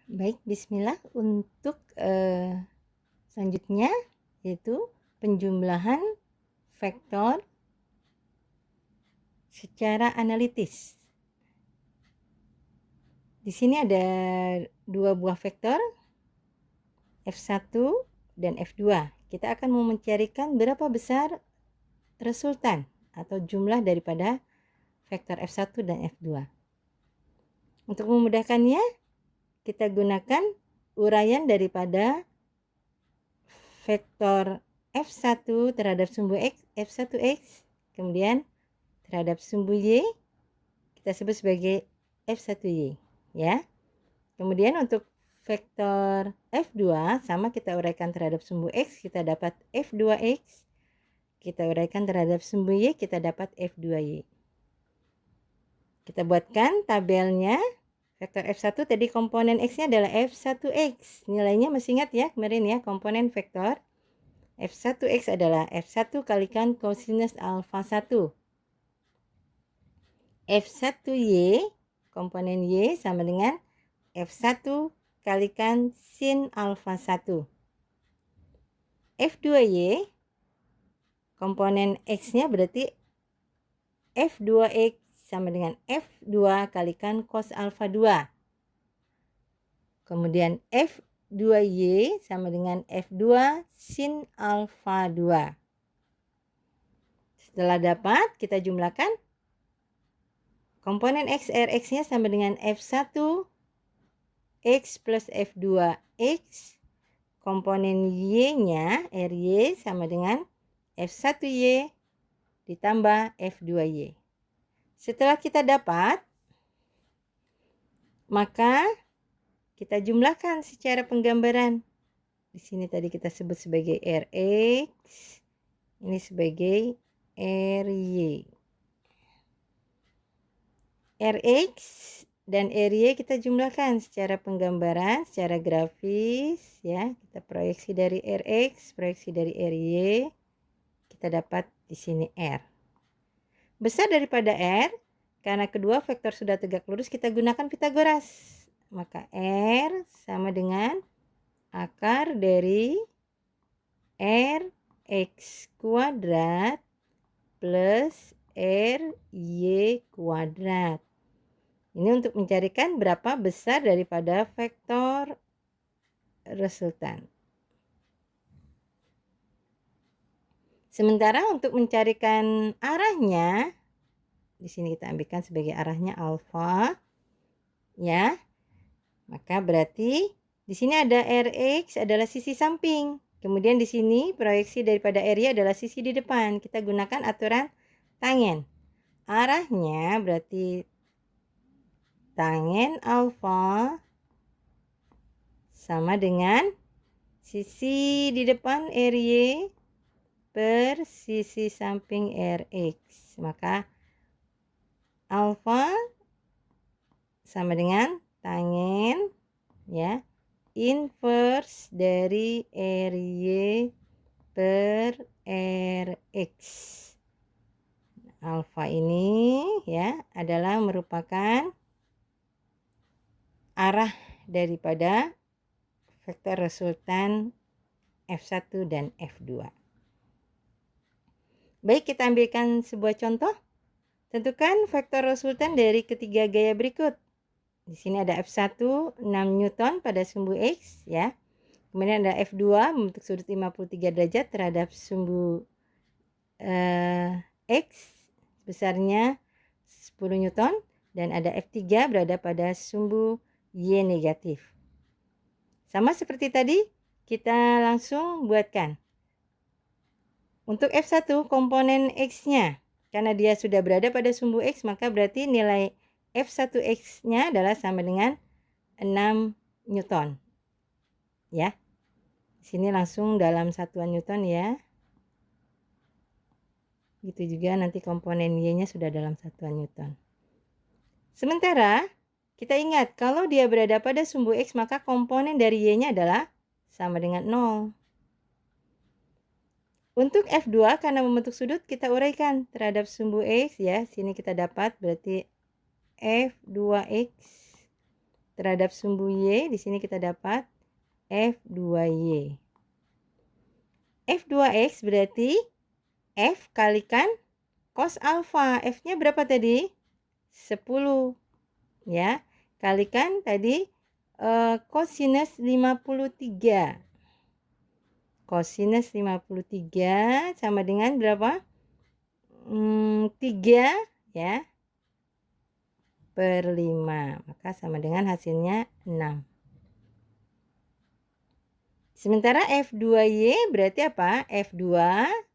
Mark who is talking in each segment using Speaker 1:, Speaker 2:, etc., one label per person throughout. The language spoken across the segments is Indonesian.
Speaker 1: Baik, bismillah. Untuk selanjutnya yaitu penjumlahan vektor secara analitis. Di sini ada dua buah vektor F1 dan F2. Kita akan mau mencarikan berapa besar resultan atau jumlah daripada vektor F1 dan F2. Untuk memudahkannya, kita gunakan uraian daripada vektor F1 terhadap sumbu X, F1X, kemudian terhadap sumbu Y, kita sebut sebagai F1Y, ya. Kemudian untuk vektor F2, sama kita uraikan terhadap sumbu X, kita dapat F2X. Kita uraikan terhadap sumbu Y, kita dapat F2Y. Kita buatkan tabelnya. Vektor F1 tadi komponen X-nya adalah F1X. Nilainya masih ingat ya kemarin ya, komponen vektor F1X adalah F1 kalikan kosinus alfa 1. F1Y, komponen Y sama dengan F1 kalikan sin alfa 1. F2Y, komponen X-nya berarti F2X sama dengan F2 kalikan cos alfa 2. Kemudian F2Y sama dengan F2 sin alfa 2. Setelah dapat, kita jumlahkan. Komponen X, Rx-nya sama dengan F1 X plus F2X. Komponen Y-nya, Ry, sama dengan F1Y ditambah F2Y. Setelah kita dapat, maka kita jumlahkan secara penggambaran. Di sini tadi kita sebut sebagai Rx, ini sebagai Ry. Rx dan Ry kita jumlahkan secara penggambaran, secara grafis ya. Kita proyeksi dari Rx, proyeksi dari Ry. Kita dapat di sini R. Besar daripada R, karena kedua vektor sudah tegak lurus, kita gunakan Pitagoras. Maka R sama dengan akar dari Rx kuadrat plus Ry kuadrat. Ini untuk mencarikan berapa besar daripada vektor resultan. Sementara untuk mencarikan arahnya, di sini kita ambilkan sebagai arahnya alfa, ya. Maka berarti di sini ada Rx adalah sisi samping. Kemudian di sini proyeksi daripada area adalah sisi di depan. Kita gunakan aturan tangen. Arahnya berarti tangen alfa sama dengan sisi di depan Ry per sisi samping Rx. Maka alfa sama dengan tangen ya inverse dari Ry per Rx. Alfa ini ya adalah merupakan arah daripada vektor resultan F1 dan F2. Baik, kita ambilkan sebuah contoh. Tentukan vektor resultan dari ketiga gaya berikut. Di sini ada F1 6 Newton pada sumbu X ya. Kemudian ada F2 membentuk sudut 53 derajat terhadap sumbu X besarnya 10 Newton dan ada F3 berada pada sumbu Y negatif. Sama seperti tadi, kita langsung buatkan. Untuk F1 komponen X-nya, karena dia sudah berada pada sumbu X, maka berarti nilai F1X-nya adalah sama dengan 6 Newton. Ya. Di sini langsung dalam satuan Newton ya. Gitu juga nanti komponen Y-nya sudah dalam satuan Newton. Sementara kita ingat kalau dia berada pada sumbu X, maka komponen dari Y-nya adalah sama dengan 0. Untuk F2 karena membentuk sudut kita uraikan terhadap sumbu X ya. Sini kita dapat berarti F2X terhadap sumbu Y, di sini kita dapat F2Y. F2X berarti F kalikan cos alfa. F-nya berapa tadi? 10. Ya, kalikan tadi kosinus 53. Kosinus 53 sama dengan berapa? 3 ya per 5. Maka sama dengan hasilnya 6. Sementara F2Y berarti apa? F2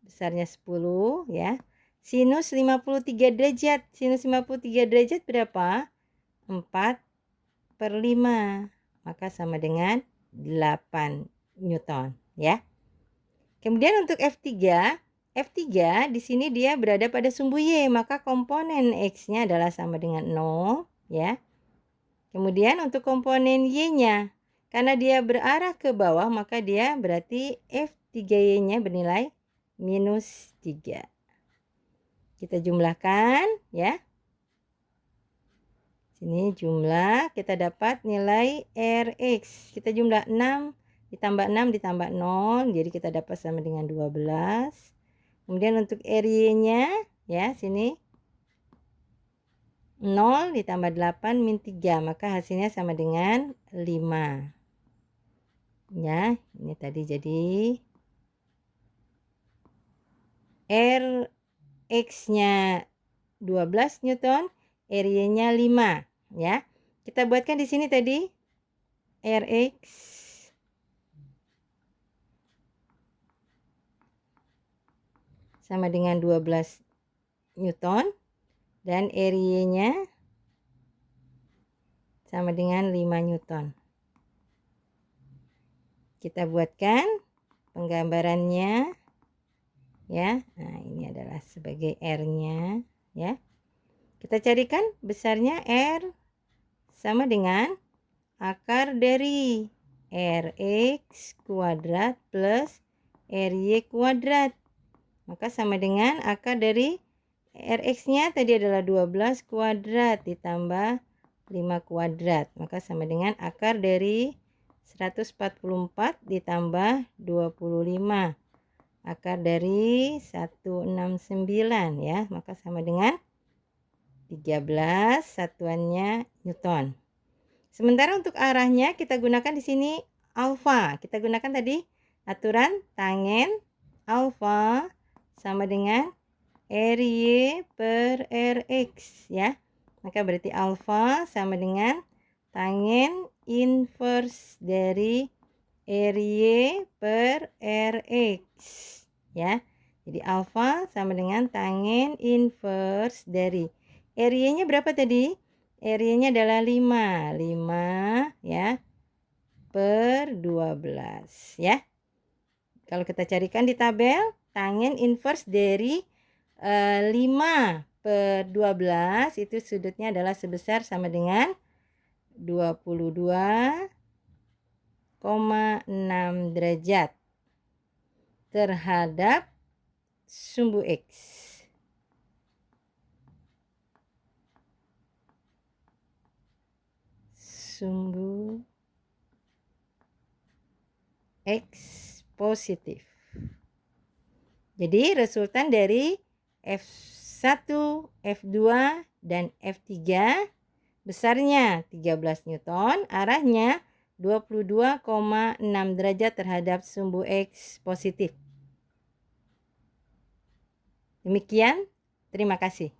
Speaker 1: besarnya 10 ya. Sinus 53 derajat. Sinus 53 derajat berapa? 4 per 5. Maka sama dengan 8 Newton ya. Kemudian untuk F3 di sini dia berada pada sumbu Y, maka komponen X-nya adalah sama dengan 0 ya. Kemudian untuk komponen Y-nya, karena dia berarah ke bawah, maka dia berarti F3Y-nya bernilai minus 3. Kita jumlahkan ya. Sini jumlah, kita dapat nilai Rx. Kita jumlah 6 ditambah 6 ditambah 0, jadi kita dapat sama dengan 12. Kemudian untuk RY-nya ya, sini 0 ditambah 8 min 3, maka hasilnya sama dengan 5. Ya, ini tadi jadi Rx-nya 12 Newton, RY-nya 5 ya. Kita buatkan di sini tadi Rx sama dengan 12 Newton dan RY-nya sama dengan 5 Newton. Kita buatkan penggambarannya ya. Nah, ini adalah sebagai R-nya ya. Kita carikan besarnya R sama dengan akar dari Rx kuadrat plus Ry kuadrat. Maka sama dengan akar dari Rx-nya tadi adalah 12 kuadrat ditambah 5 kuadrat. Maka sama dengan akar dari 144 ditambah 25. Akar dari 169 ya. Maka sama dengan 13 satuannya Newton. Sementara untuk arahnya kita gunakan di sini alfa. Kita gunakan tadi aturan tangen alfa sama dengan Ry per Rx ya. Maka berarti alfa sama dengan tangen inverse dari Ry per Rx ya. Jadi alfa sama dengan tangen inverse dari Ry-nya berapa tadi? Ry-nya adalah 5 ya per 12 ya. Kalau kita carikan di tabel, tangen inverse dari 5 per 12 itu sudutnya adalah sebesar sama dengan 22,6 derajat terhadap sumbu X. Sumbu X positif. Jadi resultan dari F1, F2, dan F3 besarnya 13 Newton, arahnya 22,6 derajat terhadap sumbu X positif. Demikian, terima kasih.